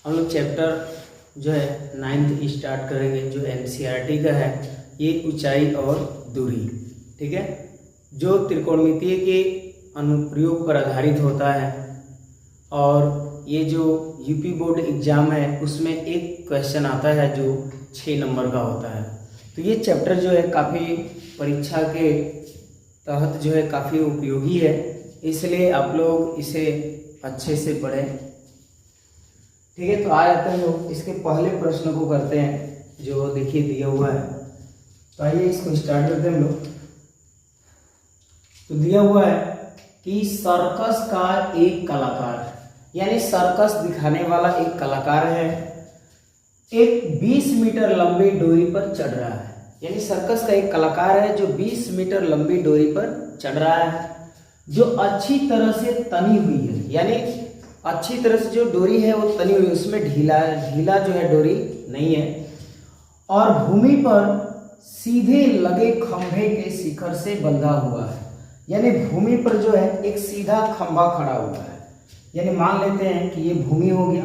हम लोग चैप्टर जो है 9th स्टार्ट करेंगे, जो एनसीईआरटी का है, ये ऊंचाई और दूरी। ठीक है, जो त्रिकोणमितीय के अनुप्रयोग पर आधारित होता है और ये जो यूपी बोर्ड एग्जाम है उसमें एक क्वेश्चन आता है जो 6 नंबर का होता है। तो ये चैप्टर जो है काफ़ी परीक्षा के तहत जो है काफ़ी उपयोगी है, इसलिए आप लोग इसे अच्छे से पढ़ें। ठीक है, तो आ जाते हैं लोग इसके पहले प्रश्न को करते हैं, जो देखिए दिया हुआ है। तो आइए इसको स्टार्ट करते हैं हम लोग। तो दिया हुआ है कि सर्कस का एक कलाकार, यानी सर्कस दिखाने वाला एक कलाकार है, एक 20 मीटर लंबी डोरी पर चढ़ रहा है। यानी सर्कस का एक कलाकार है जो 20 मीटर लंबी डोरी पर चढ़ रहा है, जो अच्छी तरह से तनी हुई है। यानी अच्छी तरह से जो डोरी है वो तनी हुई, उसमें ढीला जो है डोरी नहीं है, और भूमि पर सीधे लगे खंभे के शिखर से बंधा हुआ है। यानी भूमि पर जो है एक सीधा खंभा खड़ा हुआ है। यानी मान लेते हैं कि ये भूमि हो गया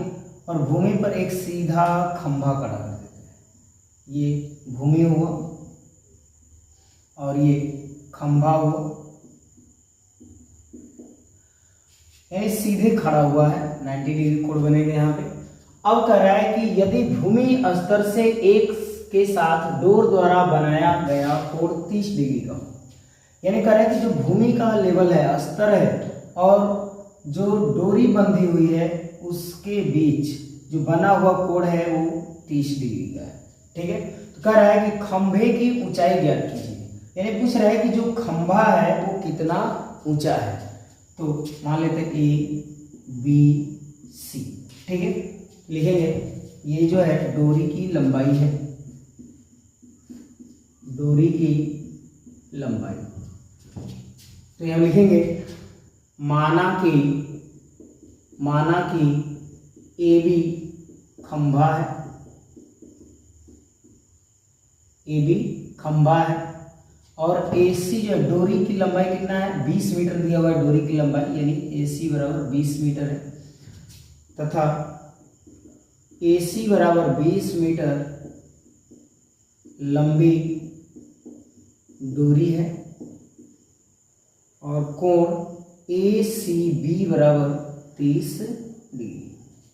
और भूमि पर एक सीधा खंभा खड़ा कर देते हैं। ये भूमि हुआ और ये खंभा हुआ, यानी सीधे खड़ा हुआ है, 90 डिग्री कोण बनेगा यहाँ पे। अब कह रहा है कि यदि भूमि स्तर से एक के साथ डोर द्वारा बनाया गया कोण 30 डिग्री का, यानी कह रहा है कि जो भूमि का लेवल है, स्तर है, और जो डोरी बंधी हुई है उसके बीच जो बना हुआ कोण है वो 30 डिग्री का है। ठीक है, तो कह रहा है कि खंभे की ऊंचाई ज्ञात कीजिए। यानी पूछ रहा है कि जो खंभा है वो कितना ऊंचा है। तो मान लेते हैं ABC। ठीक है, लिखेंगे ये जो है डोरी की लंबाई है, डोरी की लंबाई। तो यहां लिखेंगे माना कि AB खंभा है, AB खंभा है, और AC जो है डोरी की लंबाई कितना है, 20 मीटर दिया हुआ है डोरी की लंबाई, यानी AC बराबर 20 मीटर है, तथा AC बराबर 20 मीटर लंबी डोरी है, और कोण ACB बराबर 30 डिग्री।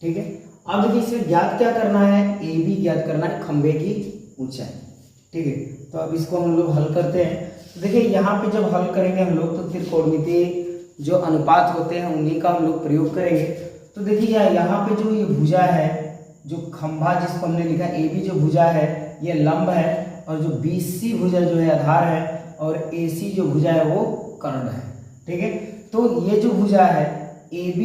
ठीक है, अब देखिए इसे ज्ञात क्या करना है, AB ज्ञात करना है, खंभे की ऊंचाई। ठीक है, तो अब इसको हम लोग हल करते हैं। तो देखिए यहाँ पे जब हल करेंगे हम लोग तो त्रिकोणमितीय जो अनुपात होते हैं उन्हीं का हम लोग प्रयोग करेंगे। तो देखिए यहाँ पे जो ये भुजा है, जो खंभा जिसको हमने लिखा AB जो भुजा है ये लंब है, और जो BC भुजा जो है आधार है, और AC जो भुजा है वो कर्ण है। ठीक है, तो ये जो भुजा है AB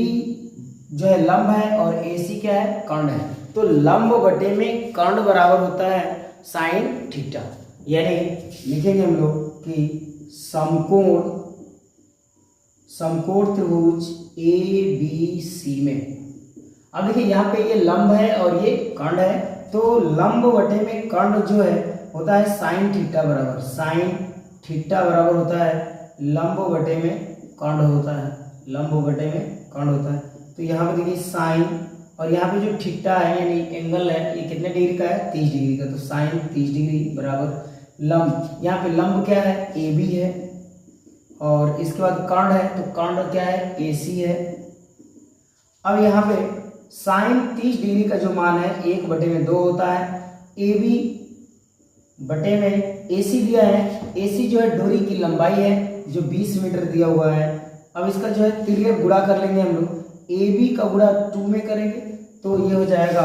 जो है लंब है और AC क्या है, कर्ण है। तो लंब बटे में कर्ण बराबर होता है साइन थीटा। यानी लिखेंगे हम लोग कि समकोण त्रिभुज ABC में, अब देखिए यहाँ पे ये लंब है और ये कर्ण है, तो लंब बटे में कर्ण जो है होता है साइन थीटा बराबर, साइन थीटा बराबर होता है लंब बटे में कर्ण होता है, लंब बटे में कर्ण होता है। तो यहाँ पे देखिए साइन, और यहाँ पे जो थीटा है यानी एंगल है ये कितने डिग्री का है, 30 डिग्री का। तो साइन 30 डिग्री बराबर लंब, यहाँ पे लंब क्या है, AB है, और इसके बाद कर्ण है, तो कर्ण क्या है, AC है। अब यहाँ पे साइन 30 डिग्री का जो मान है 1/2 होता है, AB बटे में AC दिया है, AC जो है डोरी की लंबाई है जो 20 मीटर दिया हुआ है। अब इसका जो है तिर्यक गुणा कर लेंगे हम लोग, AB का गुणा 2 में करेंगे तो ये हो जाएगा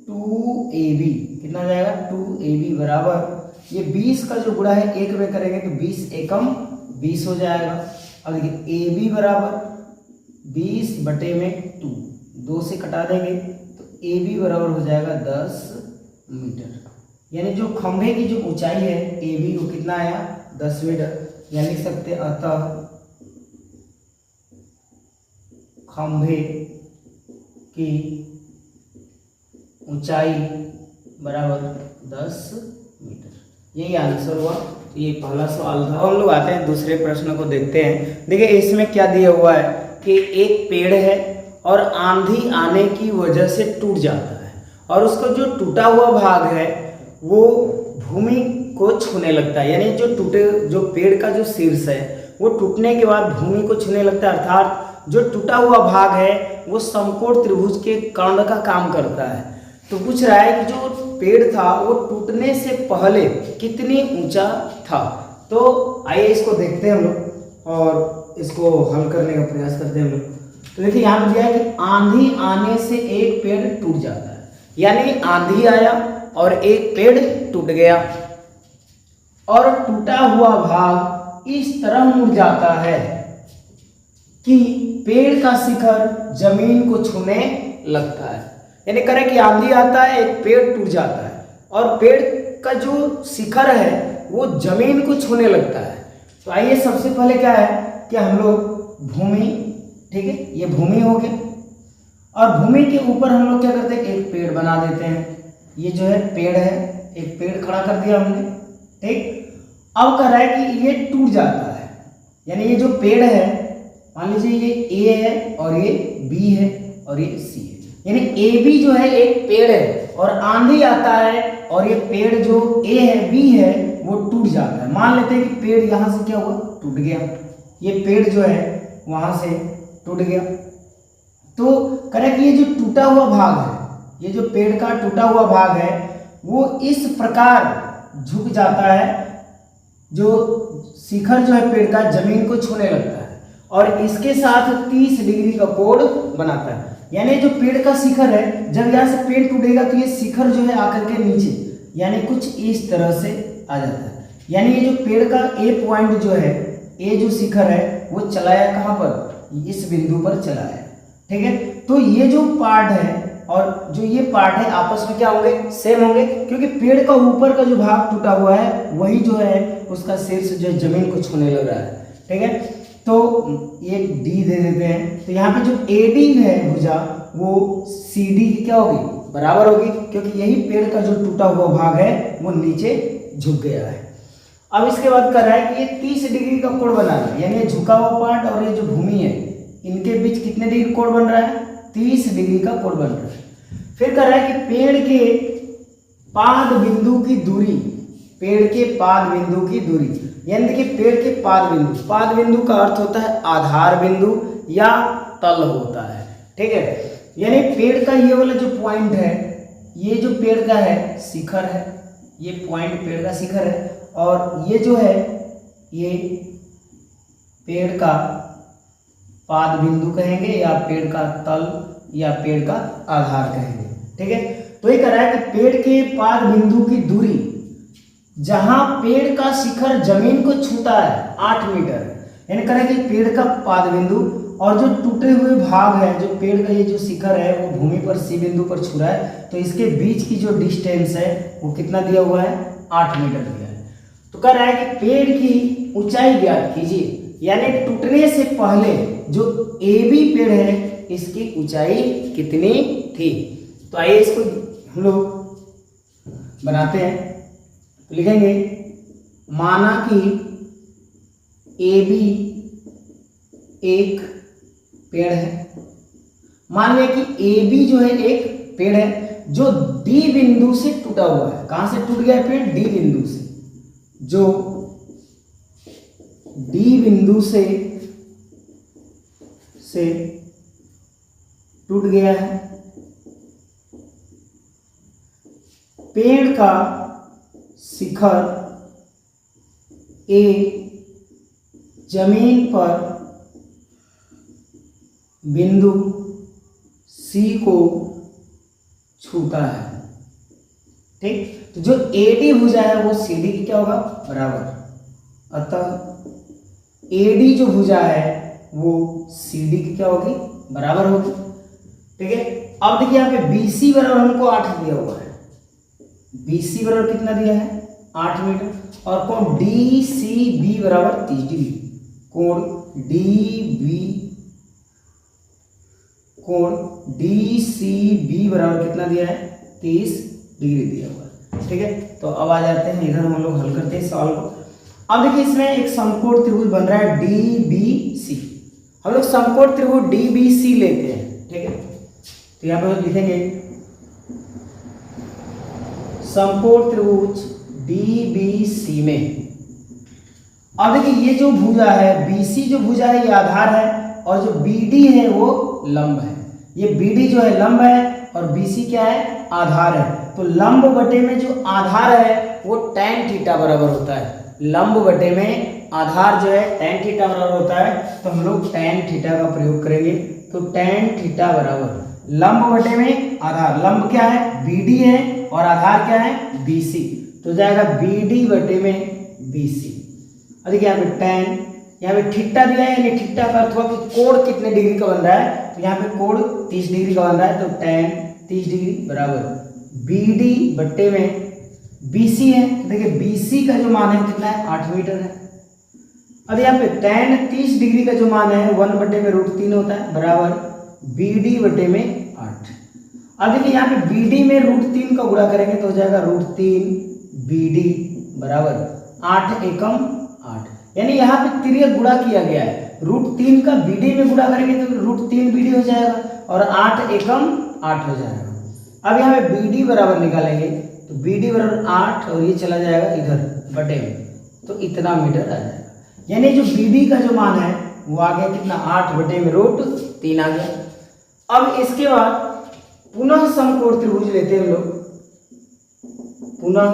2AB, कितना हो जाएगा 2AB बराबर, ये 20 का जो गुणा है 1 में करेंगे तो 20 एकम 20 हो जाएगा। अब देखिए AB बराबर 20 बटे में 2 से कटा देंगे तो AB बराबर हो जाएगा 10 मीटर। यानी जो खंभे की जो ऊंचाई है AB वो कितना आया, 10 मीटर। यानी लिख सकते हैं अतः खंभे की ऊंचाई बराबर 10 मीटर। यही आंसर हुआ। तो ये पहला सवाल था। हम लोग आते हैं दूसरे प्रश्न को देखते हैं। देखिए इसमें क्या दिया हुआ है कि एक पेड़ है और आंधी आने की वजह से टूट जाता है और उसका जो टूटा हुआ भाग है वो भूमि को छूने लगता है, यानी जो पेड़ का जो शीर्ष है वो टूटने के बाद भूमि को छूने लगता है, अर्थात जो टूटा हुआ भाग है वो समकोण त्रिभुज के कर्ण का काम करता है। तो पूछ रहा है कि जो पेड़ था वो टूटने से पहले कितनी ऊंचा था। तो आइए इसको देखते हैं हम लोग और इसको हल करने का प्रयास करते हैं हम लोग। तो देखिए यहाँ पर दिया है कि आंधी आने से एक पेड़ टूट जाता है, यानी आंधी आया और एक पेड़ टूट गया और टूटा हुआ भाग इस तरह मुड़ जाता है कि पेड़ का शिखर जमीन को छूने लगता है। यानी करें कि आंधी आता है, एक पेड़ टूट जाता है और पेड़ का जो शिखर है वो जमीन को छूने लगता है। तो आइए सबसे पहले क्या है कि हम लोग भूमि, ठीक है, ये भूमि हो गया और भूमि के ऊपर हम लोग क्या करते हैं, एक पेड़ बना देते हैं। ये जो है पेड़ है, एक पेड़ खड़ा कर दिया हमने, ठीक। अब कह रहा है कि ये टूट जाता है, यानी ये जो पेड़ है मान लीजिए ये ए है और ये बी है और ये सी है, यानी ए बी जो है एक पेड़ है और आंधी आता है और ये पेड़ जो ए है बी है वो टूट जाता है। मान लेते हैं कि पेड़ यहाँ से क्या हुआ, टूट गया, ये पेड़ जो है वहां से टूट गया। तो करेक्ट, ये जो टूटा हुआ भाग है, ये जो पेड़ का टूटा हुआ भाग है वो इस प्रकार झुक जाता है, जो शिखर जो है पेड़ का जमीन को छूने लगता है और इसके साथ 30 डिग्री का कोण बनाता है। यानी जो पेड़ का शिखर है, जब यहाँ से पेड़ टूटेगा तो ये शिखर जो है आकर के नीचे यानी कुछ इस तरह से आ जाता है। यानी ये जो पेड़ का ए पॉइंट जो है, ए जो शिखर है वो चलाया कहाँ पर, इस बिंदु पर चलाया, ठीक है। तो ये जो पार्ट है और जो ये पार्ट है आपस में क्या होंगे, सेम होंगे, क्योंकि पेड़ का ऊपर का जो भाग टूटा हुआ है वही जो है उसका शीर्ष जो जमीन को छूने लग रहा है, ठीक है। तो ये डी दे देते हैं। तो यहाँ पे जो एडी है भुजा वो सीडी की क्या होगी, बराबर होगी, क्योंकि यही पेड़ का जो टूटा हुआ भाग है वो नीचे झुक गया है। अब इसके बाद कर रहा है कि ये 30 डिग्री का कोण बना रहा है, यानी ये झुका हुआ पार्ट और ये जो भूमि है इनके बीच कितने डिग्री कोण बन रहा है, 30 डिग्री का कोण बन रहा है। फिर कर रहा है कि पेड़ के पाद बिंदु की दूरी, पेड़ के पाद बिंदु की दूरी, यानी देखिए पेड़ के पाद बिंदु का अर्थ होता है आधार बिंदु या तल होता है, ठीक है। यानी पेड़ का ये वाला जो पॉइंट है, ये जो पेड़ का है शिखर है, ये पॉइंट पेड़ का शिखर है और ये जो है ये पेड़ का पाद बिंदु कहेंगे या पेड़ का तल या पेड़ का आधार कहेंगे, ठीक है। तो ये कह रहा है कि पेड़ के पाद बिंदु की दूरी जहां पेड़ का शिखर जमीन को छूता है 8 मीटर, यानी कह रहा है कि पेड़ का पाद बिंदु और जो टूटे हुए भाग है, जो पेड़ का ये जो शिखर है वो भूमि पर सी बिंदु पर छू रहा है, तो इसके बीच की जो डिस्टेंस है वो कितना दिया हुआ है, 8 मीटर दिया है। तो कह रहा है कि पेड़ की ऊंचाई ज्ञात कीजिए, यानी टूटने से पहले जो ए बी पेड़ है इसकी ऊंचाई कितनी थी। तो आइए इसको हम लोग बनाते हैं। तो लिखेंगे माना कि ए बी एक पेड़ है, मान लिया कि ए बी जो है एक पेड़ है जो डी बिंदु से टूटा हुआ है। कहां से टूट गया पेड़, डी बिंदु से, जो डी बिंदु से टूट गया है। पेड़ का शिखर ए जमीन पर बिंदु सी को छूता है, ठीक। तो जो एडी भुजा है वो सीडी की क्या होगा, बराबर। अतः एडी जो भुजा है वो सीडी की क्या होगी, बराबर होगी, ठीक है। अब देखिए यहाँ पे बीसी बराबर हमको 8 दिया हुआ है, बीसी बराबर कितना दिया है, 8 मीटर, और कोण डी सी बी बराबर 30 डिग्री, कोण डी सी बी बराबर कितना दिया है, 30 डिग्री दिया हुआ है, ठीक है। तो अब आ जाते हैं इधर, हम लोग हल करते हैं सवाल को। अब देखिए इसमें एक समकोण त्रिभुज बन रहा है डी बी सी। हम लोग समकोण त्रिभुज डी बी सी लेते हैं, ठीक तो यहाँ पे लिखेंगे समकोण त्रिभुज DBC में। अब देखिए ये जो भुजा है BC जो भुजा है ये आधार है और जो BD है वो लंब है। ये BD जो है लंब है और BC क्या है आधार है। तो लंब बटे में जो आधार है वो tan थीटा बराबर होता है। लंब बटे में आधार जो है tan थीटा बराबर होता है, तो हम लोग tan थीटा का प्रयोग करेंगे। तो tan थीटा बराबर लंब बटे में आधार, लंब क्या है BD है और आधार क्या है BC, तो जाएगा BD बटे में BC। अब देखिए यहाँ पे tan, यहाँ पे थीटा दिया है यानी थीटा का अर्थ हुआ कि कोण कितने डिग्री का बन रहा है, तो यहाँ पे कोण 30 डिग्री का बन रहा है, तो tan 30 डिग्री बराबर BD बट्टे में BC है। तो देखिए BC का जो मान है कितना है 8 मीटर है। अब यहाँ पे tan 30 डिग्री का जो मान है 1/√3 होता है बराबर BD बटे में 8। अब देखिए यहाँ पे BD में √3 का गुणा करेंगे तो हो जाएगा √3 BD बराबर 8 एकम 8, यानी यहाँ पे तिर्यक गुणा किया गया है। √3 का BD में गुणा करेंगे तो √3 BD हो जाएगा और 8 एकम 8 हो जाएगा। अब यहाँ पे BD बराबर निकालेंगे तो BD बराबर 8 और ये चला जाएगा इधर बटे में, तो इतना मीटर आ जाएगा। यानी जो BD का जो मान है वो आ गया कितना 8 बटे में √3 आ गया। अब इसके बाद पुनः समकोण त्रिभुज लेते हैं हम लोग, पुनः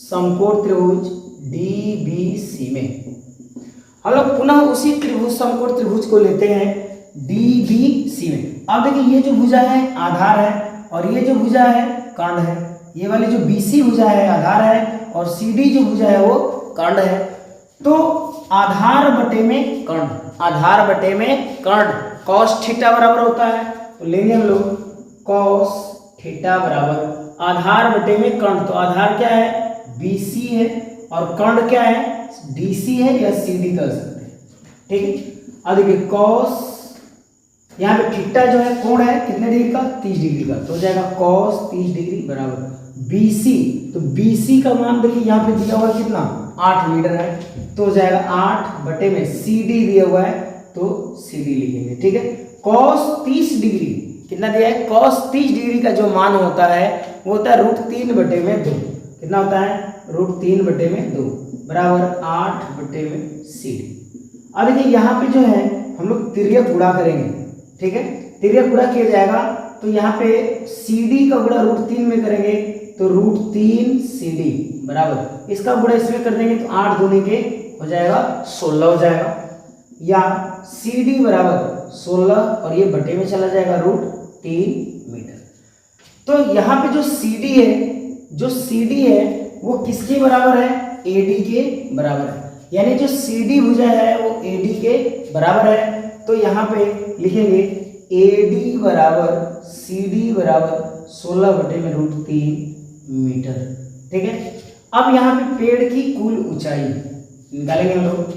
समकोण त्रिभुज DBC में हम लोग पुनः उसी त्रिभुज समकोण त्रिभुज को लेते हैं DBC में। अब देखिए ये जो भुजा है आधार है और ये जो भुजा है कांड है। ये वाली जो BC भुजा है आधार है और CD जो भुजा है वो कांड है। तो आधार बटे में कर्ण, आधार बटे में कर्ण cos थीटा बराबर होता है, तो लेंगे हम लोग cos थीटा बराबर आधार बटे में कर्ण। तो आधार क्या है BC है और कर्ण क्या है DC है या CD कर सकते हैं, ठीक है। अब देखिए cos, यहाँ पे थीटा जो है कोण है कितने डिग्री का 30 डिग्री का, तो हो जाएगा cos 30 डिग्री बराबर BC। तो BC का मान देखिए यहाँ पे दिया हुआ कितना 8 मीटर है, तो हो जाएगा 8 बटे में CD दिया हुआ है तो CD लिखेंगे, ठीक है। cos 30 डिग्री कितना दिया है, cos 30 डिग्री का जो मान होता है वो होता है √3 बटे में 2। कितना होता है √3 बटे में 2 बराबर 8 बटे में CD। अब देखिए यहाँ पे जो है हम लोग तिर्यक गुणा करेंगे, ठीक है। तिर्यक गुणा किया जाएगा तो यहाँ पे CD का गुणा √3 में करेंगे तो √3 CD बराबर इसका गुणा इसमें कर देंगे तो 8 दूनी के हो जाएगा 16 हो जाएगा, या CD बराबर 16 और ये बटे में चला जाएगा √3 मीटर। तो यहाँ पे जो CD है, जो CD है वो किसके बराबर है AD के बराबर है, यानी जो CD भुजा है वो AD के बराबर है। तो यहाँ पे लिखेंगे AD बराबर CD बराबर 16 बटे में √3 मीटर, ठीक है। अब यहाँ पे पेड़ की कुल ऊंचाई निकालेंगे हम लोग,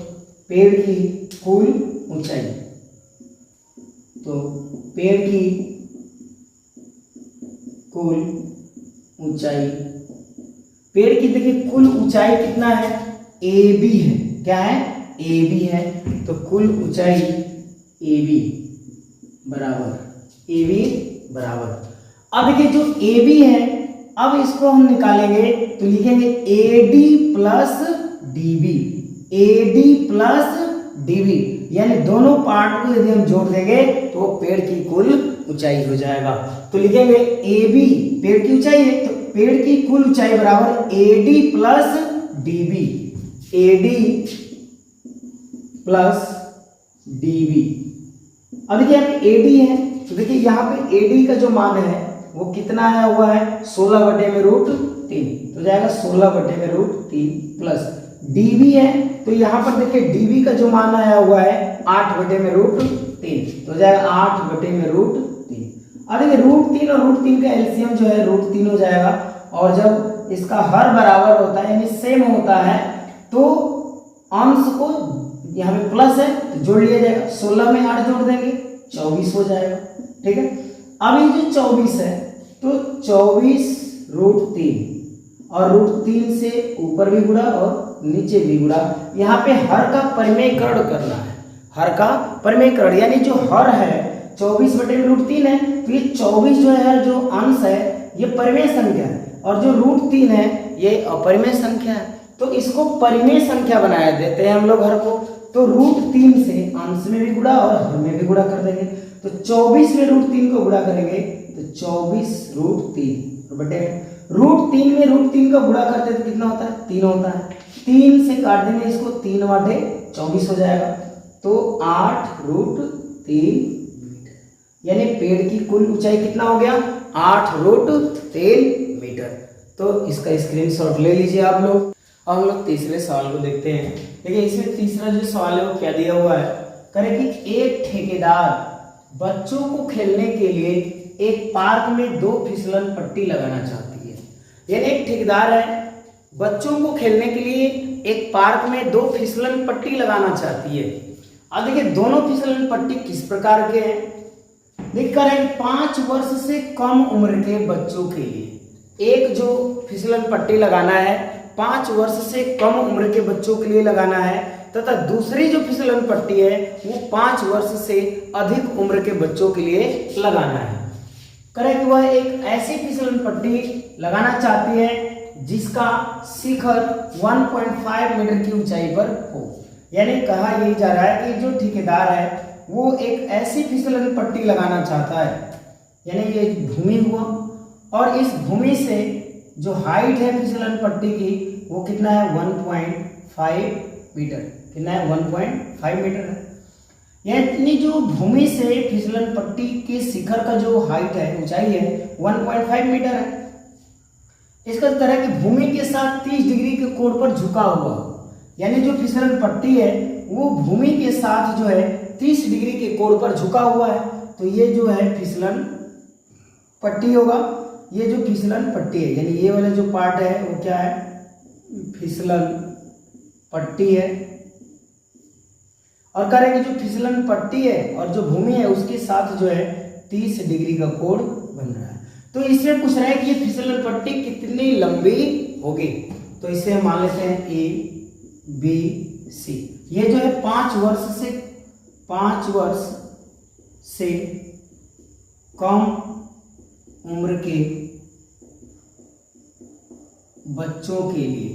पेड़ की कुल ऊंचाई। तो पेड़ की कुल ऊंचाई, पेड़ की देखिए कुल ऊंचाई कितना है AB है, क्या है AB है, तो कुल ऊंचाई AB बराबर अब देखिए जो AB है अब इसको हम निकालेंगे तो लिखेंगे AD प्लस DB, यानी दोनों पार्ट को यदि हम जोड़ देंगे तो वो पेड़ की कुल ऊंचाई हो जाएगा। तो लिखेंगे AB पेड़ की ऊंचाई है तो पेड़ की कुल ऊंचाई बराबर AD प्लस DB, अब देखिए यहाँ पे AD है तो देखिए यहाँ पे AD का जो मान है वो कितना आया हुआ है 16 बटे में √3, तो जाएगा 16 बटे में √3 प्लस DB है तो यहाँ पर देखिए DB का जो मान आया हुआ है 8 बटे में √3, तो जाएगा 8 बटे में √3। अब देखिए √3 और √3 का एलसीएम जो है √3 हो जाएगा, और जब इसका हर बराबर होता है यानी सेम होता है तो अंश को यहाँ पे प्लस है तो जोड़ लिया जाएगा, 16 में 8 जोड़ देंगे 24 हो जाएगा, ठीक है। अब ये जो 24 है तो 24 √3 और √3 से ऊपर भी गुणा और नीचे भी गुणा, यहाँ पे हर का परिमेयकरण करना है, हर का परिमेयकरण यानी जो हर है 24/√3 है, तो ये 24 जो है, जो अंश है ये परिमेय संख्या है, और जो √3 है ये अपरिमेय संख्या है। तो इसको परिमेय संख्या बनाया देते हैं हम लोग हर को। तो √3 से अंश में भी गुणा और हर में भी गुणा कर देंगे। तो 24 में √3 को गुणा करेंगे तो 24√3 बटे √3 में √3 का गुणा करते तो कितना होता है? 3 होता है। 3 से काट देंगे इसको, 3/24 हो जाएगा। तो 8√3 मीटर, यानी पेड़ की कुल ऊंचाई कितना हो गया? 8√3 मीटर। तो इसका स्क्रीनशॉट ले लीजिए आप लोग। अब हम लोग तीसरे सवाल को देखते हैं। देखिए इसमें तीसरा जो सवाल है वो क्या दिया हुआ है, करें कि एक ठेकेदार बच्चों को खेलने के लिए एक पार्क में 2 फिसलन पट्टी लगाना चाहती है। यानी एक ठेकेदार है, बच्चों को खेलने के लिए एक पार्क में 2 फिसलन पट्टी लगाना चाहती है। अब देखिए दोनों फिसलन पट्टी किस प्रकार के हैं, देखकर है 5 वर्ष से कम उम्र के बच्चों के लिए एक जो फिसलन पट्टी लगाना है 5 वर्ष से कम उम्र के बच्चों के लिए लगाना है, तथा दूसरी जो फिसलन पट्टी है वो 5 वर्ष से अधिक उम्र के बच्चों के लिए लगाना है। करें कि वह एक ऐसी फिसलन पट्टी लगाना चाहती है जिसका शिखर 1.5 मीटर की ऊंचाई पर हो। यानी कहा यही जा रहा है कि जो ठेकेदार है वो एक ऐसी फिसलन पट्टी लगाना चाहता है, यानी ये भूमि हुआ, और इस भूमि से जो हाइट है फिसलन पट्टी की वो कितना है? 1.5 मीटर। कितना है? 1.5 मीटर है। यानी जो भूमि से फिसलन पट्टी के शिखर का जो हाइट है, ऊंचाई है 1.5 मीटर है। इसका तरह की भूमि के साथ 30 डिग्री के कोण पर झुका हुआ, यानी जो फिसलन पट्टी है वो भूमि के साथ जो है 30 डिग्री के कोण पर झुका हुआ है। तो ये जो है फिसलन पट्टी होगा, ये जो फिसलन पट्टी है, यानी ये वाला जो पार्ट है वो क्या है? फिसलन पट्टी है। और कह रहे हैं कि जो फिसलन पट्टी है और जो भूमि है उसके साथ जो है 30 डिग्री का कोण बन रहा है। तो इसमें पूछ रहा है कि ये फिसलन पट्टी कितनी लंबी होगी। तो इसे हम मान लेते हैं ABC। ये जो है 5 वर्ष से कम उम्र के बच्चों के लिए,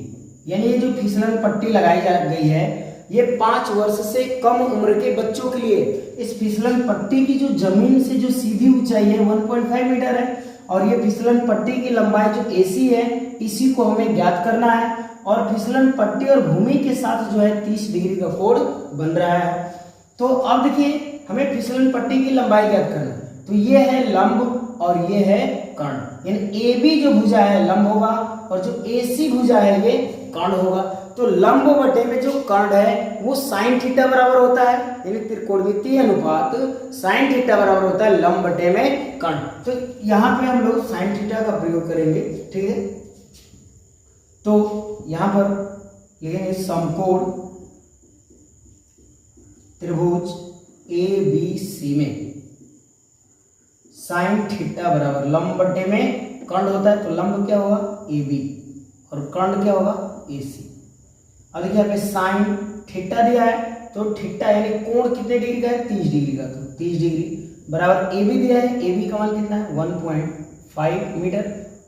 यानी ये जो फिसलन पट्टी लगाई जा गई है ये 5 वर्ष से कम उम्र के बच्चों के लिए। इस फिसलन पट्टी की जो जमीन से जो सीधी ऊंचाई है 1.5 मीटर है, और ये फिसलन पट्टी की लंबाई जो AC है इसी को हमें ज्ञात करना है। और फिसलन पट्टी और भूमि के साथ जो है 30 डिग्री का कोण बन रहा है। तो अब देखिए हमें फिसलन पट्टी की लंबाई ज्ञात करना है। तो ये है लंब और ये है कर्ण, यानी AB जो भुजा है लंब होगा और जो AC भुजा है ये कर्ण होगा। तो लंब बटे में जो कर्ण है वो sin थीटा बराबर होता है, यानी त्रिकोणमितीय अनुपात sin थीटा बराबर होता है लंब बटे में कर्ण। तो यहाँ पे हम लोग sin थीटा का प्रयोग करेंगे, ठीक है। तो यहाँ पर लिखेंगे समकोण त्रिभुज ABC में sin थीटा बराबर लंब बटे में कर्ण होता है। तो लंब क्या होगा? AB और कर्ण क्या होगा? AC। अब देखिए यहाँ पे sin थीटा दिया है, तो थीटा यानी कोण कितने डिग्री का है? 30 डिग्री का। तो 30 डिग्री बराबर AB दिया है, AB का मान कितना है? 1.5 मीटर।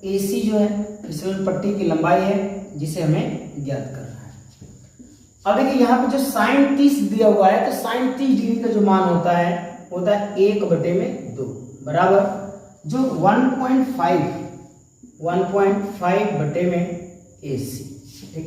AC जो है फिसलन पट्टी की लंबाई है जिसे हमें ज्ञात करना है। अब देखिए यहाँ पे जो sin 30 दिया हुआ है, तो sin 30 डिग्री का जो मान होता है 1/2 बराबर जो 1.5 बटे में AC। ठीक,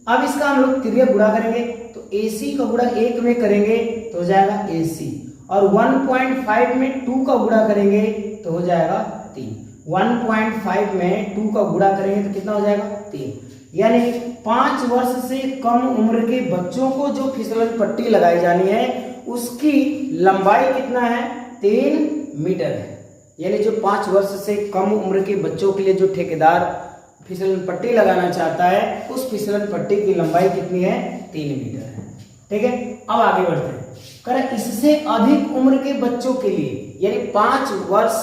अब इसका हम लोग तिर्यक गुणा करेंगे, तो AC का गुणा 1 में करेंगे तो हो जाएगा AC, और 1.5 में 2 का गुणा करेंगे तो हो जाएगा 3। 1.5 में 2 का गुणा करेंगे तो कितना हो जाएगा? 3। यानी 5 वर्ष से कम उम्र के बच्चों को जो फिसलन पट्टी लगाई जानी है उसकी लंबाई कितना है? 3 मीटर है। यानी जो 5 वर्ष से कम उम्र के बच्चों के लिए जो ठेकेदार फिसलन पट्टी लगाना चाहता है उस फिसलन पट्टी की लंबाई कितनी है? 3 मीटर है। ठीक है, अब आगे बढ़ते हैं। करें इससे अधिक उम्र के बच्चों के लिए, यानी 5 वर्ष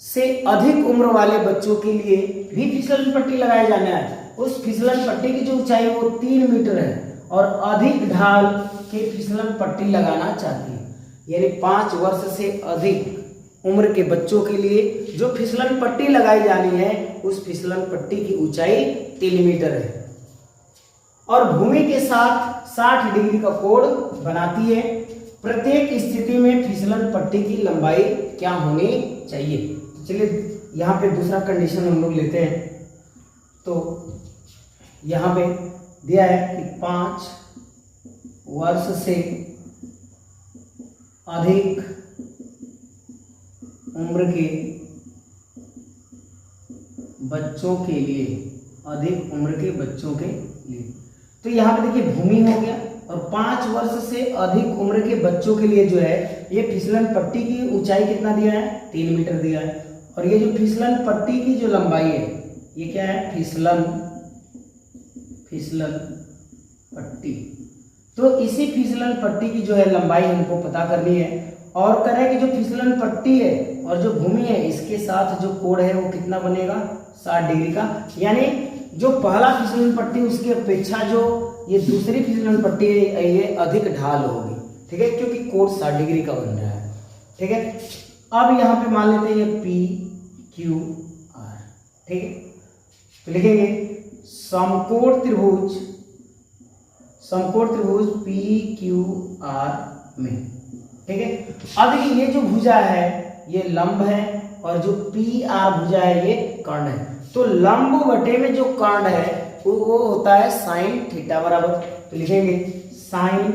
से अधिक उम्र वाले बच्चों के लिए भी फिसलन पट्टी लगाया जाना है। उस फिसलन पट्टी की जो ऊंचाई वो 3 मीटर है और अधिक ढाल के फिसलन पट्टी लगाना चाहती है। यानी 5 वर्ष से अधिक उम्र के बच्चों के लिए जो फिसलन पट्टी लगाई जानी है उस फिसलन पट्टी की ऊंचाई 3 मीटर है और भूमि के साथ 60 डिग्री का कोण बनाती है। प्रत्येक स्थिति में फिसलन पट्टी की लंबाई क्या होनी चाहिए? तो चलिए यहाँ पे दूसरा कंडीशन हम लोग लेते हैं। तो यहाँ पे दिया है कि 5 वर्ष से अधिक उम्र के बच्चों के लिए, अधिक उम्र के बच्चों के लिए, तो यहाँ पे देखिए भूमि हो गया और 5 वर्ष से अधिक उम्र के बच्चों के लिए जो है ये फिसलन पट्टी की ऊंचाई कितना दिया है? 3 मीटर दिया है। और ये जो फिसलन पट्टी की जो लंबाई है ये क्या है? फिसलन पट्टी। तो इसी फिसलन पट्टी की जो है लंबाई हमको पता करनी है और कह रहा है कि जो फिसलन पट्टी है और जो भूमि है इसके साथ जो कोण है वो कितना बनेगा? 60 डिग्री का। यानी जो पहला फिसलन पट्टी उसकी अपेक्षा जो ये दूसरी फिसलन पट्टी है ये अधिक ढाल होगी, ठीक है, क्योंकि कोण 60 डिग्री का बन रहा है, ठीक है। अब यहाँ पे मान लेते हैं ये PQR, ठीक है, तो लिखेंगे समकोण त्रिभुज PQR में, ठीक है। अब देखिए ये जो भुजा है ये लंब है और जो PR भुजा है ये कर्ण है। तो लंब बटे में जो कर्ण है वो होता है साइन थीटा बराबर, तो लिखेंगे साइन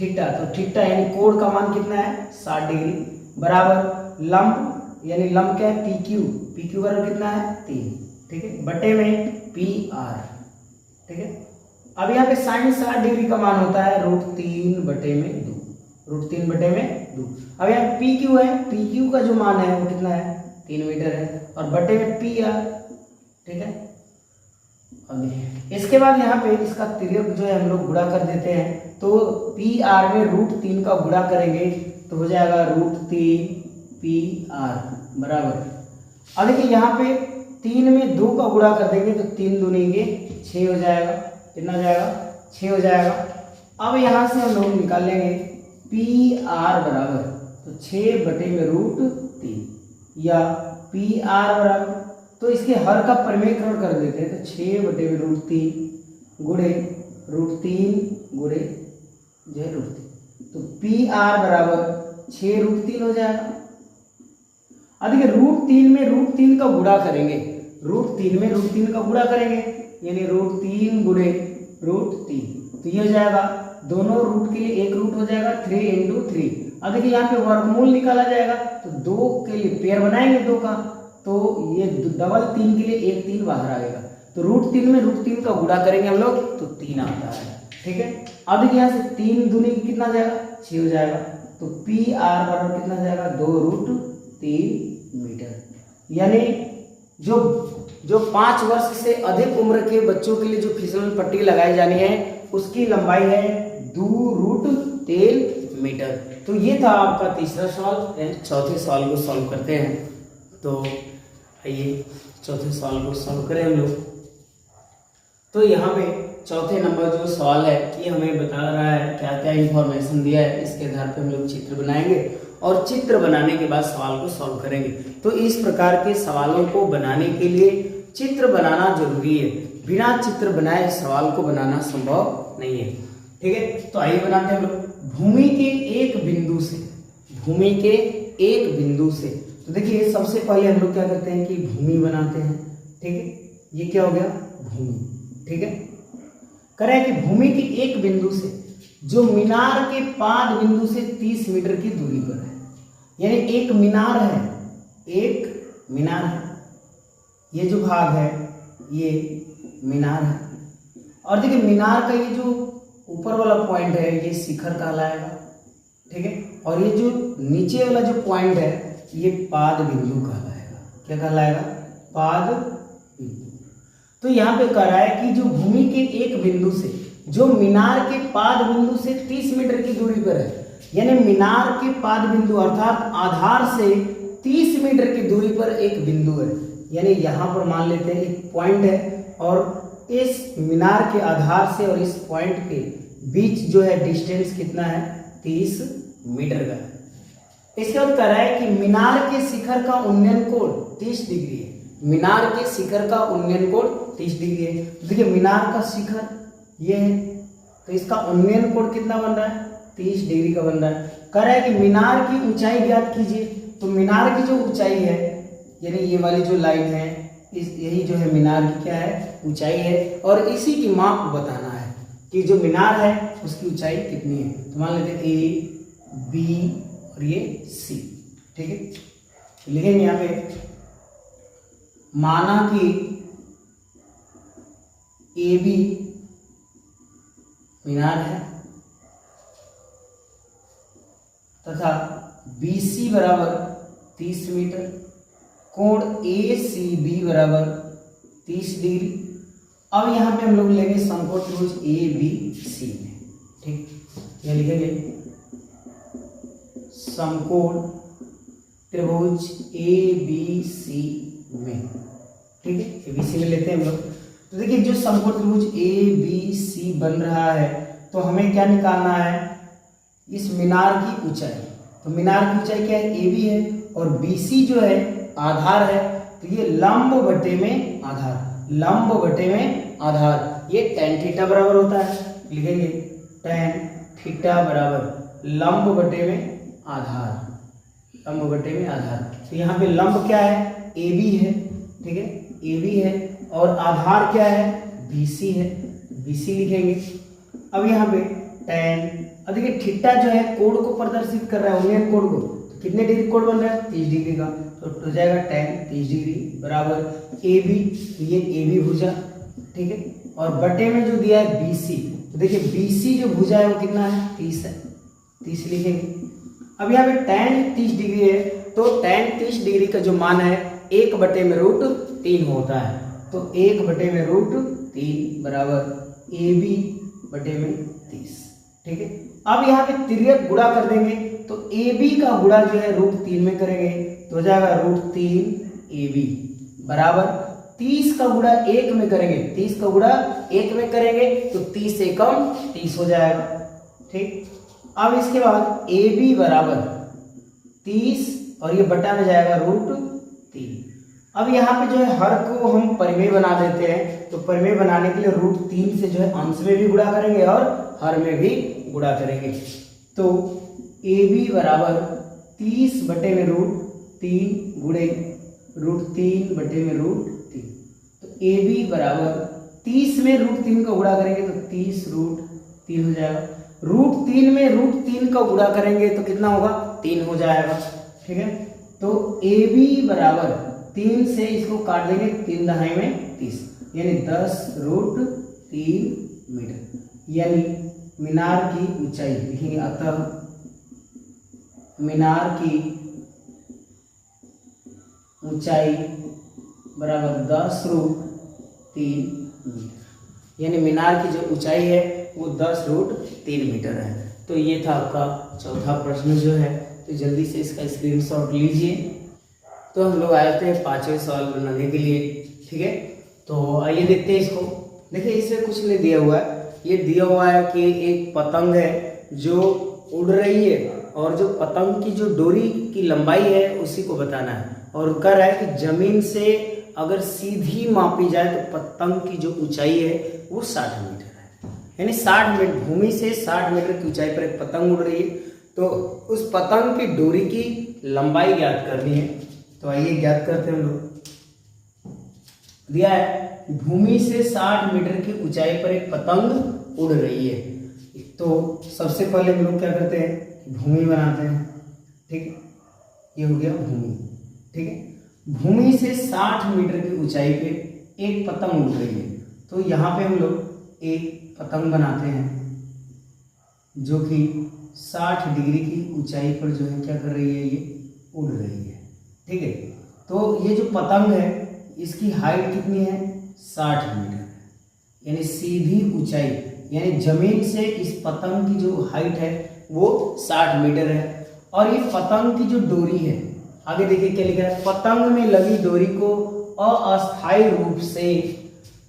थीटा, तो थीटा यानी कोण का मान कितना है? 60 डिग्री बराबर लंब यानी लंब क्या है? PQ बराबर कितना है? 3, ठीक है, बटे में PR, ठीक है। अब यहाँ पे साइन 60 डिग्री का मान होता है √3 बटे में 2। अब यहाँ PQ है, PQ का जो मान है वो कितना है? 3 मीटर है और बटे में PR, ठीक है। इसके बाद यहाँ पे इसका तिर्यक जो है हम लोग गुणा कर देते हैं, तो PR में √3 का गुणा करेंगे तो हो जाएगा √3 PR बराबर। अब देखिए यहाँ पे 3 में 2 का गुणा कर देंगे तो 3 दूनी 6 हो जाएगा, कितना हो जाएगा? 6 हो जाएगा। अब यहाँ से हम लोग निकाल लेंगे PR बराबर, तो 6 बटे में √3 या PR बराबर, तो इसके हर का परिमेयकरण कर देते हैं, तो 6 बटे में √3 गुणे √3 गुणे जो है √3, तो PR बराबर 6 √3 हो जाएगा। अब देखिए √3 में √3 का गुणा करेंगे, √3 में √3 का गुणा करेंगे यानी √3 गुणे √3, तो ये हो जाएगा दोनों रूट के लिए 1 रूट हो जाएगा 3 × 3। अब देखिए यहाँ पे वर्गमूल निकाला जाएगा तो 2 के लिए पेयर बनाएंगे 2 का, तो ये डबल 3 के लिए 1 3 बाहर आएगा, तो √3 में √3 का गुणा करेंगे हम लोग तो 3 आता है, ठीक है। अब देखिए यहाँ से 3 दूनी कितना जाएगा? 6 हो जाएगा, तो PR बराबर कितना जाएगा? 2√3 मीटर। यानी जो 5 वर्ष से अधिक उम्र के बच्चों के लिए जो फिसलन पट्टी लगाई जानी है उसकी लंबाई है 2√3 मीटर। तो ये था आपका तीसरा सवाल। चौथे सवाल को सॉल्व करते हैं, तो आइए चौथे सवाल को सॉल्व करें हम लोग। तो यहाँ पे चौथे नंबर जो सवाल है ये हमें बता रहा है क्या क्या इंफॉर्मेशन दिया है, इसके आधार पे हम लोग चित्र बनाएंगे और चित्र बनाने के बाद सवाल को सॉल्व करेंगे। तो इस प्रकार के सवालों को बनाने के लिए चित्र बनाना जरूरी है, बिना चित्र बनाए सवाल को बनाना संभव नहीं है, ठीक है। तो आइए बनाते हैं हम लोग। भूमि के एक बिंदु से, तो देखिए सबसे पहले हम लोग क्या करते हैं कि भूमि बनाते हैं, ठीक है। ये क्या हो गया? भूमि, ठीक है। कह रहा है कि भूमि के एक बिंदु से जो मीनार के पाद बिंदु से 30 मीटर की दूरी पर है, यानी एक मीनार है, ये जो भाग है ये मीनार है, और देखिए मीनार का ये जो ऊपर वाला पॉइंट है ये शिखर कहलाएगा, ठीक है, और ये जो नीचे वाला जो पॉइंट है ये पाद बिंदु कहलाएगा। क्या कहलाएगा? पाद बिंदु। तो यहाँ पे कह रहा है कि जो भूमि के एक बिंदु से जो मीनार के पाद बिंदु से 30 मीटर की दूरी पर है, यानी मीनार के पाद बिंदु अर्थात आधार से 30 मीटर की दूरी पर एक बिंदु है, यानी यहाँ पर मान लेते हैं एक पॉइंट है और इस मीनार के आधार से और इस पॉइंट के बीच जो है डिस्टेंस कितना है? 30 मीटर का है, इसके बाद कह रहा है कि मीनार के शिखर का उन्नयन कोण 30 डिग्री है। मीनार के शिखर का उन्नयन कोण 30 डिग्री है। तो देखिए मीनार का शिखर ये है, तो इसका उन्नयन कोण कितना बन रहा है? 30 डिग्री का बन रहा है। कह रहा है कि मीनार की ऊंचाई ज्ञात कीजिए। तो मीनार की जो ऊंचाई है, यानी ये वाली जो लाइन है, यही जो है मीनार की क्या है? ऊंचाई है। और इसी की माप बताना है कि जो मीनार है उसकी ऊंचाई कितनी है। तो मान लेते हैं ए, बी और ये सी, ठीक है। लिखेंगे यहाँ पे, माना कि ए बी मीनार है तथा बी सी बराबर 30 मीटर, कोण ए सी बी बराबर 30 डिग्री। अब यहाँ पे हम लोग लेंगे समकोण त्रिभुज ए बी सी में, ठीक। यह लिखेंगे समकोण त्रिभुज ए बी सी में, ठीक है। ए बी सी में लेते हैं हम लोग। तो देखिए जो समकोण त्रिभुज ए बी सी बन रहा है, तो हमें क्या निकालना है? इस मीनार की ऊंचाई। तो मीनार की ऊंचाई क्या है? ए बी है, और बी सी जो है आधार है। तो ये लंब बटे में आधार, लंब बटे में आधार, ये tan थीटा बराबर होता है। लिखेंगे tan थीटा बराबर लंब बटे में आधार, लंब बटे में आधार। तो यहाँ पे लंब क्या है? ए बी है, ठीक है, ए बी है, और आधार क्या है? बी सी है, बी सी लिखेंगे। अब यहाँ पे tan, अब देखिए थीटा जो है कोण को प्रदर्शित कर रहा है, उन्नयन कोण को। तो कितने डिग्री कोण बन रहा है? 30 डिग्री का। तो हो जाएगा tan 30 डिग्री बराबर ए बी, ये ए बी भुजा, ठीक है, और बटे में जो दिया है बी सी। तो देखिए बी सी जो भुजा है वो कितना है? 30 है, 30 लिखेंगे। अब यहाँ पे tan 30 डिग्री है, तो tan 30 डिग्री का जो मान है 1/√3 होता है। तो 1/√3 बराबर ए बी बटे में 30, ठीक है। अब यहाँ पे तिर्यक गुणा कर देंगे, तो ए बी का गुणा जो है √3 में करेंगे, तो हो जाएगा √3 ए बी बराबर 30 का गुणा 1 में करेंगे, 30 का गुणा 1 में करेंगे तो 30 से कम 30 हो जाएगा, ठीक। अब इसके बाद ए बी बराबर 30 और ये बटा में जाएगा √3। अब यहाँ पे जो है हर को हम परिमेय बना देते हैं, तो परिमेय बनाने के लिए √3 से जो है अंश में भी गुणा करेंगे और हर में भी गुणा करेंगे। तो ए बी बराबर 30 बटे में √3 गुणे √3 बटे में √3। तो ए बी बराबर 30 में √3 का गुणा करेंगे तो 30 √3 हो जाएगा। √3 में √3 का गुणा करेंगे तो कितना होगा? 3 हो जाएगा, ठीक है। तो ए बी बराबर 3 से इसको काट देंगे 3 दहाई में 30, यानी 10√3 मीटर, यानी मीनार की ऊंचाई लिखेंगे। अतः मीनार की ऊंचाई बराबर 10√3 मीटर, यानी मीनार की जो ऊंचाई है वो 10√3 मीटर है। तो ये था आपका चौथा प्रश्न जो है, तो जल्दी से इसका स्क्रीनशॉट लीजिए। तो हम लोग आए थे 5वें सवाल बनाने के लिए, ठीक है। तो आइए देखते हैं इसको। देखिए इसमें कुछ नहीं दिया हुआ है, ये दिया हुआ है कि एक पतंग है जो उड़ रही है और जो पतंग की जो डोरी की लंबाई है उसी को बताना है। और कह रहा है कि जमीन से अगर सीधी मापी जाए तो पतंग की जो ऊंचाई है वो 60 मीटर है, यानी 60 मीटर, भूमि से 60 मीटर की ऊंचाई पर एक पतंग उड़ रही है। तो उस पतंग की डोरी की लंबाई ज्ञात करनी है। तो आइए ज्ञात करते हैं हम लोग। दिया है भूमि से 60 मीटर की ऊंचाई पर एक पतंग उड़ रही है। तो सबसे पहले हम लोग क्या करते हैं? भूमि बनाते हैं, ठीक, ये हो गया भूमि, ठीक है। भूमि से 60 मीटर की ऊंचाई पे एक पतंग उड़ रही है। तो यहाँ पे हम लोग एक पतंग बनाते हैं जो कि 60 डिग्री की ऊंचाई पर जो है क्या कर रही है? ये उड़ रही है, ठीक है। तो ये जो पतंग है इसकी हाइट कितनी है? 60 मीटर, यानी सीधी ऊंचाई, यानी जमीन से इस पतंग की जो हाइट है वो 60 मीटर है। और ये पतंग की जो डोरी है, आगे देखिए क्या लिखा है? पतंग में लगी डोरी को अस्थायी रूप से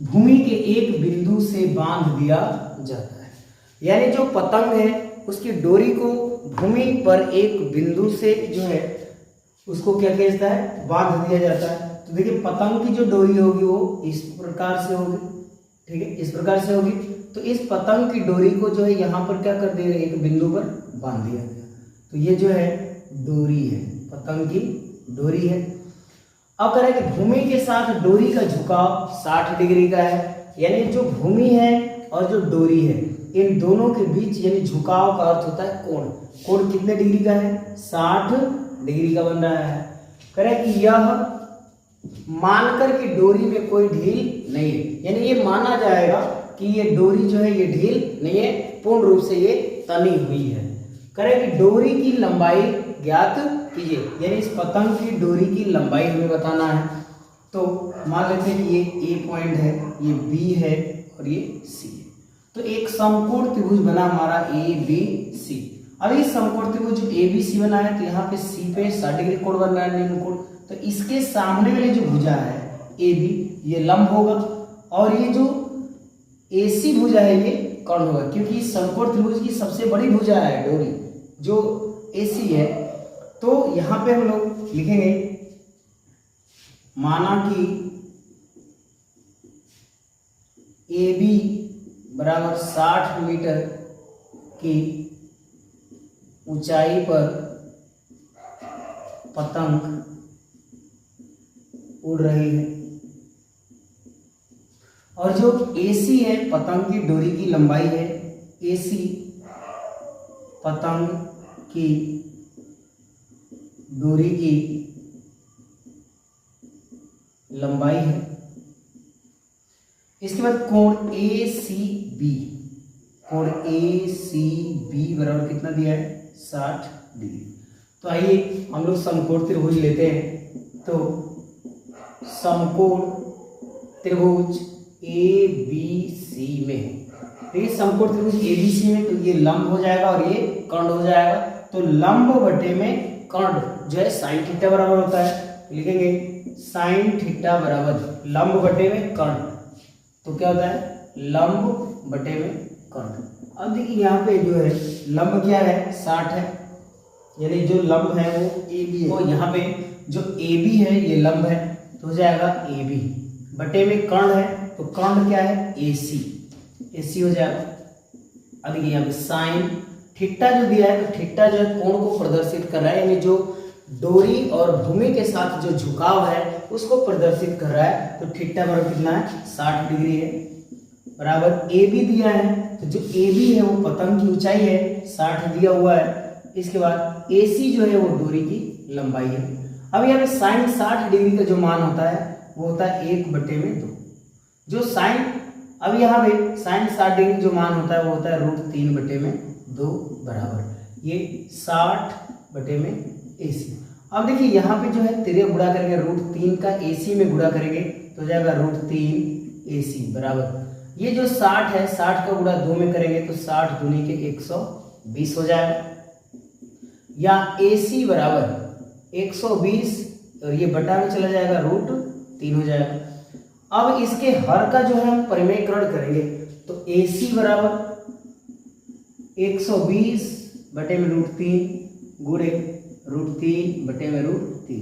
भूमि के एक बिंदु से बांध दिया जाता है। यानी जो पतंग है उसकी डोरी को भूमि पर एक बिंदु से जो है उसको क्या किया जाता है, बांध दिया जाता है। तो देखिए पतंग की जो डोरी होगी वो इस प्रकार से होगी, ठीक है, इस प्रकार से होगी। तो इस पतंग की डोरी को जो है यहाँ पर क्या कर दिया, एक बिंदु पर बांध दिया गया। तो ये जो है डोरी है, पतंग की डोरी है। अब कह रहा है कि भूमि के साथ डोरी का झुकाव 60 डिग्री का है, यानी जो भूमि है और जो डोरी है इन दोनों के बीच यानी झुकाव का अर्थ होता है कोण। कोण कितने डिग्री का है, 60 डिग्री का बन रहा है। कह रहा है कि यह मानकर कि डोरी में कोई ढील नहीं है, यानी ये माना जाएगा कि ये डोरी जो है ये ढील नहीं है, पूर्ण रूप से ये तनी हुई है। कह रहा है कि डोरी की लंबाई ज्ञात कीजिए, यानी इस पतंग की डोरी की लंबाई हमें बताना है। तो मान लेते हैं कि ये ए पॉइंट है, ये बी है और ये सी है। तो एक समकोण त्रिभुज बना हमारा ए बी सी। अब इस समकोण त्रिभुज ए बी सी बना है तो यहाँ पे सी पे 60 डिग्री कोण बन रहा है, निम्न कोण। तो इसके सामने वाली जो भुजा है ए बी ये लंब होगा और ये जो ए सी भुजा है ये कर्ण होगा, क्योंकि समकोण त्रिभुज की सबसे बड़ी भुजा है डोरी जो ए सी है। तो यहाँ पे हम लोग लिखेंगे माना कि ए बी बराबर 60 मीटर की ऊंचाई पर पतंग उड़ रही है और जो AC है पतंग की डोरी की लंबाई है, AC पतंग की डोरी की लंबाई है। इसके बाद कोण ACB, कोण ACB बराबर कितना दिया है, 60 डिग्री। तो आइए हम लोग समकोण त्रिभुज लेते हैं। तो समकोण त्रिभुज ABC में, देखिए समकोण त्रिभुज ABC में तो ये लंब हो जाएगा और ये कर्ण हो जाएगा। तो लंब बटे में कर्ण जो है साइन थीटा बराबर होता है, लिखेंगे साइन थीटा बराबर लंब बटे में कर्ण। तो क्या होता है, लंब बटे में कर्ण। अब देखिए यहाँ पे जो है लंब क्या है, 60 है, यानी जो लंब है वो AB है। तो यहाँ पे जो AB है ये लंब है तो हो जाएगा AB बटे में कर्ण है, तो कर्ण क्या है, AC हो जाएगा। अब देखिए यहाँ पे साइन थीटा जो दिया है तो थीटा जो है कोण को प्रदर्शित कर रहा है, यानी जो डोरी और भूमि के साथ जो झुकाव है उसको प्रदर्शित कर रहा है। तो थीटा बराबर कितना है, 60 डिग्री है, बराबर AB दिया है। तो जो AB है वो पतंग की ऊंचाई है, 60 दिया हुआ है। इसके बाद AC जो है वो डोरी की लंबाई है। अब यहाँ पे साइन 60 डिग्री का जो मान होता है वो होता है 1/2। जो साइन, अब यहाँ पे साइन 60 डिग्री जो मान होता है वो होता है √3/2 बराबर ये 60/AC। अब देखिए यहाँ पे जो है तिर्यक गुणा करेंगे, √3 का AC में गुणा करेंगे तो हो जाएगा √3AC बराबर ये जो 60 है 60 का गुणा 2 में करेंगे तो 60 दूनी के 120 हो जाएगा, या AC बराबर 120 और ये बटा में चला जाएगा √3 हो जाएगा। अब इसके हर का जो है हम परिमेयकरण करेंगे तो AC बराबर 120 बटे में √3 गुणे √3 बटे में √3।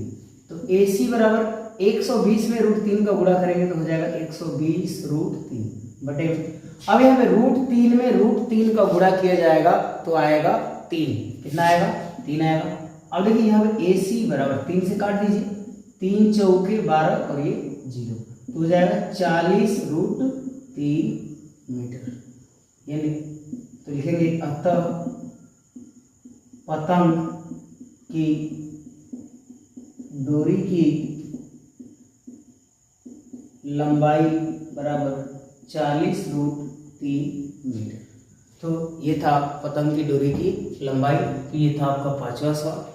तो AC बराबर 120 में √3 का गुणा करेंगे तो हो जाएगा 120 √3 बटे में। अब यहाँ पे √3 में √3 का गुणा किया जाएगा तो आएगा 3, कितना आएगा, 3 आएगा। अब देखिए यहाँ पे AC बराबर 3 से काट दीजिए, 3 चौके 12 और ये 0 तो हो जाएगा 40 √3 मीटर, यानी तो लिखेंगे अतः पतंग की डोरी की लंबाई बराबर 40 √3 मीटर। तो ये था पतंग की डोरी की लंबाई। तो ये था आपका 5वां सवाल।